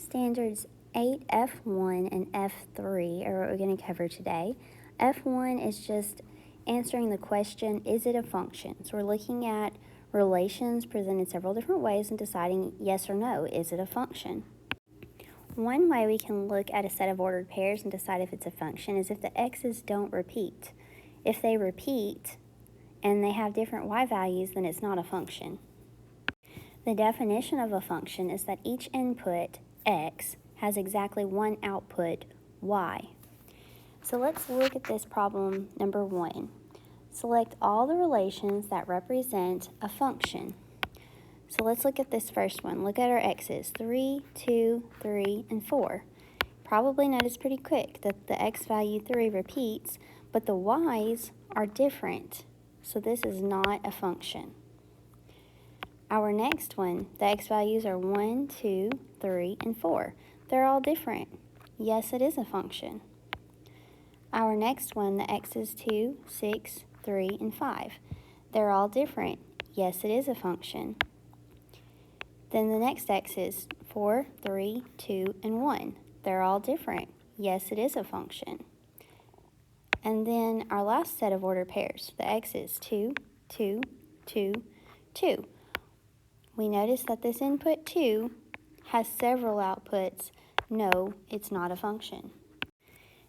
Standards 8F1 and F3 are what we're going to cover today. F1 is just answering the question, is it a function? So we're looking at relations presented several different ways and deciding yes or no, is it a function? One way we can look at a set of ordered pairs and decide if it's a function is if the x's don't repeat. If they repeat and they have different y values, then it's not a function. The definition of a function is that each input, x, has exactly one output, y. So let's look at this problem number 1. Select all the relations that represent a function. So let's look at this first one. Look at our x's, 3, 2, 3, and 4. Probably notice pretty quick that the x value 3 repeats, but the y's are different. So this is not a function. Our next one, the x values are 1, 2, 3, and 4. They're all different. Yes, it is a function. Our next one, the x is 2, 6, 3, and 5. They're all different. Yes, it is a function. Then the next x is 4, 3, 2, and 1. They're all different. Yes, it is a function. And then our last set of ordered pairs, the x is 2, 2, 2, 2. We notice that this input 2 has several outputs. No, it's not a function.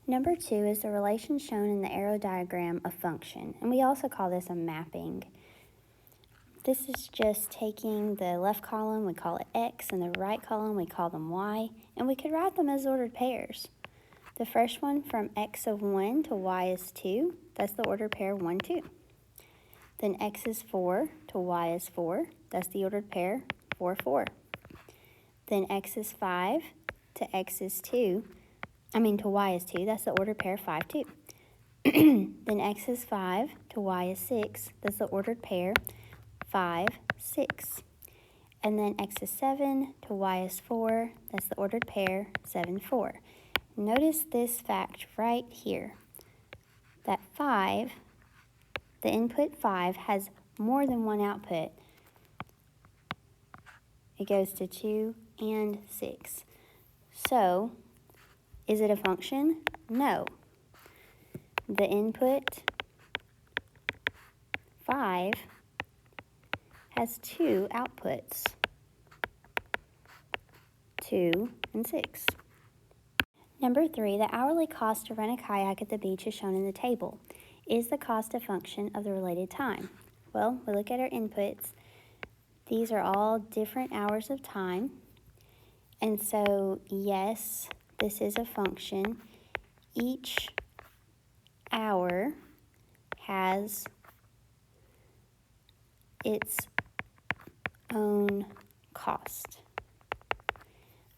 Number 2 is the relation shown in the arrow diagram of function, and we also call this a mapping. This is just taking the left column, we call it x, and the right column, we call them y, and we could write them as ordered pairs. The first one from x of 1 to y is 2, that's the ordered pair 1, 2. Then x is 4 to y is 4, that's the ordered pair 4, 4. Then x is 5 to x is 2, to y is 2, that's the ordered pair 5, 2. Then x is 5 to y is 6, that's the ordered pair 5, 6. And then x is 7 to y is 4, that's the ordered pair 7, 4. Notice this fact right here, that 5, the input 5 has more than one output. It goes to 2 and 6. So, is it a function? No. The input 5 has 2 outputs, 2 and 6. Number 3, the hourly cost to rent a kayak at the beach is shown in the table. Is the cost a function of the related time? Well, we look at our inputs. These are all different hours of time. And so, yes, this is a function. Each hour has its own cost.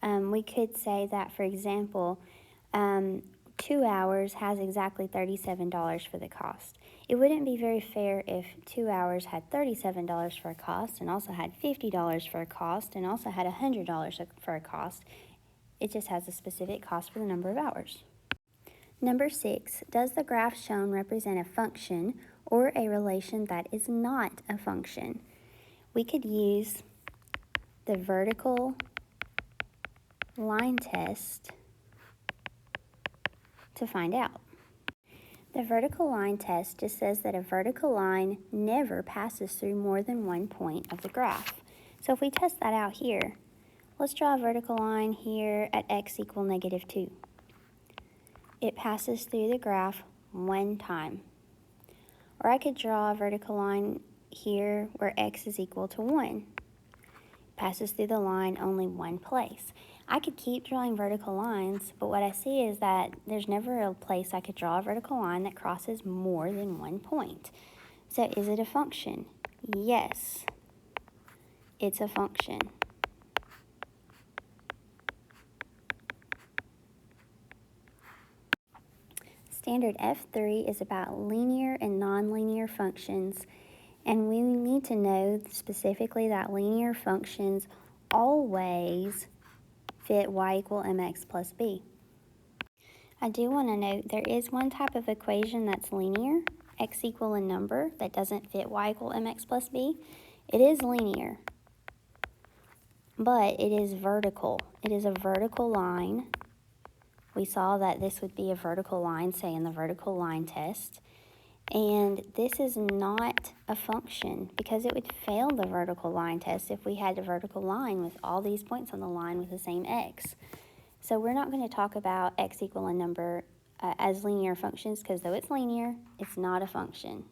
We could say that, for example, 2 hours has exactly $37 for the cost. It wouldn't be very fair if 2 hours had $37 for a cost and also had $50 for a cost and also had $100 for a cost. It just has a specific cost for the number of hours. Number 6, does the graph shown represent a function or a relation that is not a function? We could use the vertical line test to find out. The vertical line test just says that a vertical line never passes through more than one point of the graph. So if we test that out here, let's draw a vertical line here at x equal negative 2. It passes through the graph one time. Or I could draw a vertical line here where x is equal to 1. It passes through the line only one place. I could keep drawing vertical lines, but what I see is that there's never a place I could draw a vertical line that crosses more than one point. So is it a function? Yes, it's a function. Standard F3 is about linear and nonlinear functions, and we need to know specifically that linear functions always fit y equal mx plus b. I do want to note there is one type of equation that's linear, x equal a number, that doesn't fit y equal mx plus b. It is linear, but it is vertical. It is a vertical line. We saw that this would be a vertical line, say in the vertical line test. And this is not a function because it would fail the vertical line test if we had a vertical line with all these points on the line with the same x. So we're not going to talk about x equal a number as linear functions because though it's linear, it's not a function.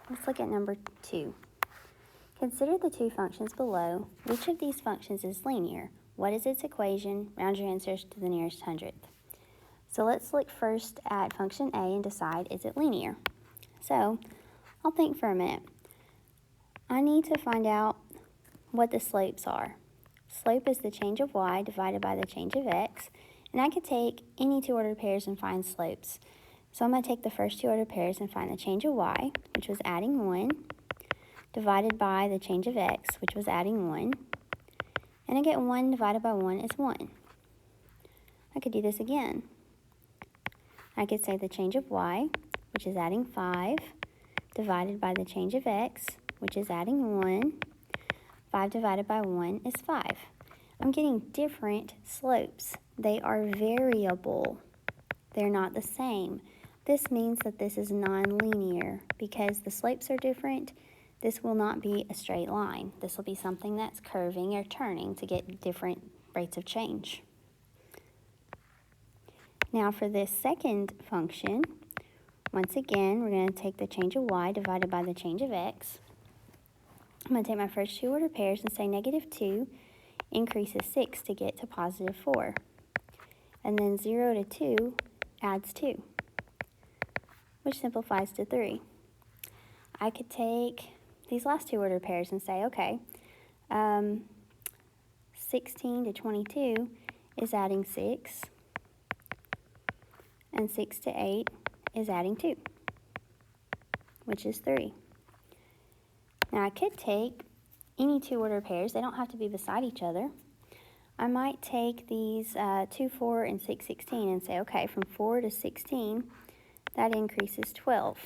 Let's look at number 2. Consider the two functions below. Which of these functions is linear? What is its equation? Round your answers to the nearest hundredth. So let's look first at function a and decide, is it linear? So I'll think for a minute. I need to find out what the slopes are. Slope is the change of y divided by the change of x, and I could take any two ordered pairs and find slopes. So I'm going to take the first two ordered pairs and find the change of y, which was adding 1, divided by the change of x, which was adding 1, and I get 1 divided by 1 is 1. I could do this again. I could say the change of y, which is adding 5, divided by the change of x, which is adding 1. 5 divided by 1 is 5. I'm getting different slopes. They are variable. They're not the same. This means that this is nonlinear because the slopes are different. This will not be a straight line. This will be something that's curving or turning to get different rates of change. Now for this second function, once again, we're going to take the change of y divided by the change of x. I'm going to take my first two ordered pairs and say negative 2 increases 6 to get to positive 4. And then 0 to 2 adds 2, which simplifies to 3. I could take these last two ordered pairs and say, okay, 16 to 22 is adding 6, and 6 to 8 is adding 2, which is 3. Now I could take any two ordered pairs. They don't have to be beside each other. I might take these 2, 4, and 6, 16 and say, okay, from 4 to 16, that increases 12.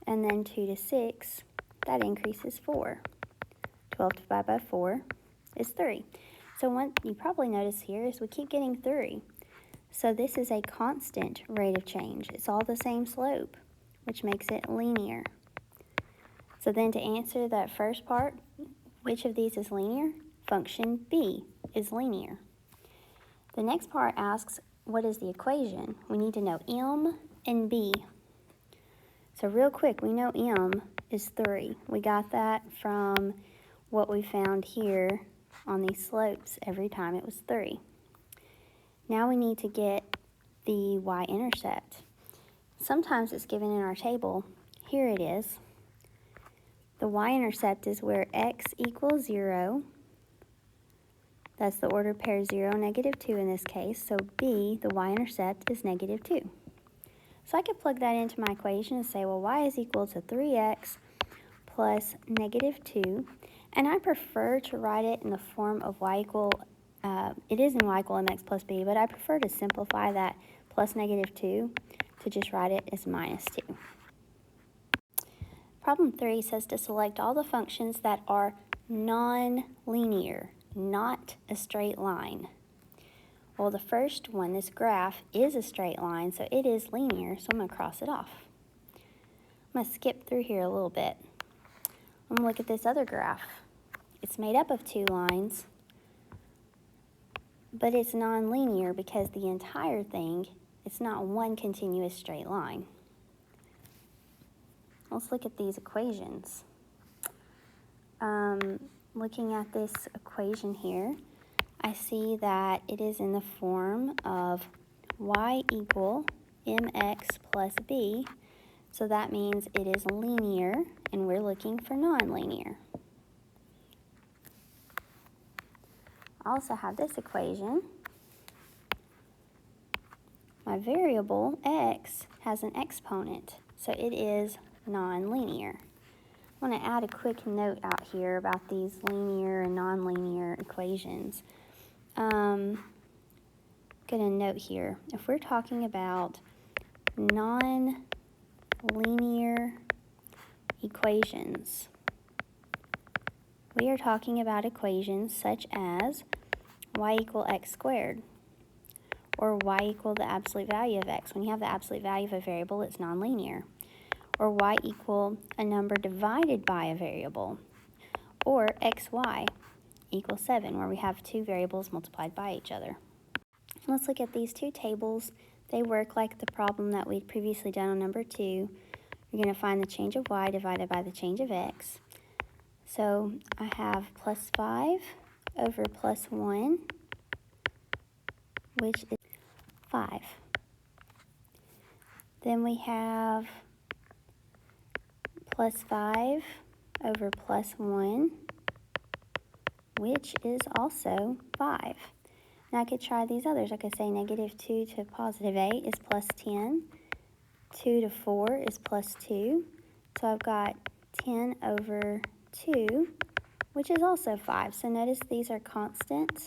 And then 2 to 6, that increases 4. 12 divided by 4 is 3. So what you probably notice here is we keep getting 3. So this is a constant rate of change. It's all the same slope, which makes it linear. So then to answer that first part, which of these is linear? Function B is linear. The next part asks, what is the equation? We need to know M and B. So real quick, we know M is 3. We got that from what we found here on these slopes. Every time it was 3. Now we need to get the y-intercept. Sometimes it's given in our table. Here it is. The y-intercept is where x equals 0. That's the ordered pair 0, negative 2 in this case. So B, the y-intercept, is negative 2. So I could plug that into my equation and say, well, y is equal to 3x plus negative 2. And I prefer to write it in the form of y equal, it is in y equal mx plus b, but I prefer to simplify that plus negative 2 to just write it as minus 2. Problem 3 says to select all the functions that are non-linear, not a straight line. Well, the first one, this graph, is a straight line, so it is linear, so I'm going to cross it off. I'm going to skip through here a little bit. I'm going to look at this other graph. It's made up of two lines, but it's non-linear because the entire thing, it's not one continuous straight line. Let's look at these equations. Looking at this equation here, I see that it is in the form of y equal mx plus b, so that means it is linear, and we're looking for non-linear. I also have this equation. My variable x has an exponent, so it is non-linear. I want to add a quick note out here about these linear and non-linear equations. Going to note here, if we're talking about non-linear equations. We are talking about equations such as y equal x squared, or y equal the absolute value of x. When you have the absolute value of a variable, it's nonlinear. Or y equal a number divided by a variable. Or xy equals 7, where we have two variables multiplied by each other. Let's look at these two tables. They work like the problem that we'd previously done on number 2. You're going to find the change of y divided by the change of x. So I have plus 5 over plus 1, which is 5. Then we have plus 5 over plus 1, which is also 5. Now I could try these others. I could say negative 2 to positive 8 is plus 10. 2 to 4 is plus 2. So I've got 10 over 2, which is also 5. So notice these are constants,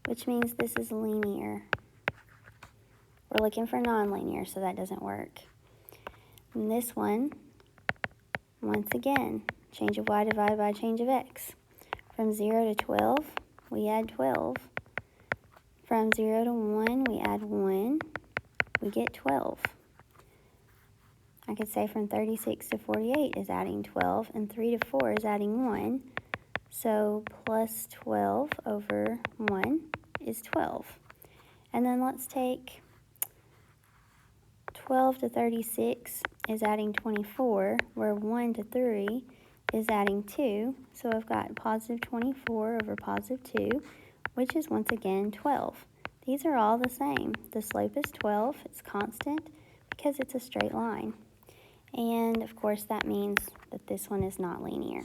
which means this is linear. We're looking for nonlinear, so that doesn't work. And this one, once again, change of y divided by change of x. From 0 to 12, we add 12. From 0 to 1, we add 1. We get 12. I could say from 36 to 48 is adding 12, and 3 to 4 is adding 1. So plus 12 over 1 is 12. And then let's take 12 to 36 is adding 24, where 1 to 3 is adding 2. So I've got positive 24 over positive 2, which is once again 12. These are all the same. The slope is 12. It's constant because it's a straight line. And of course that means that this one is not linear.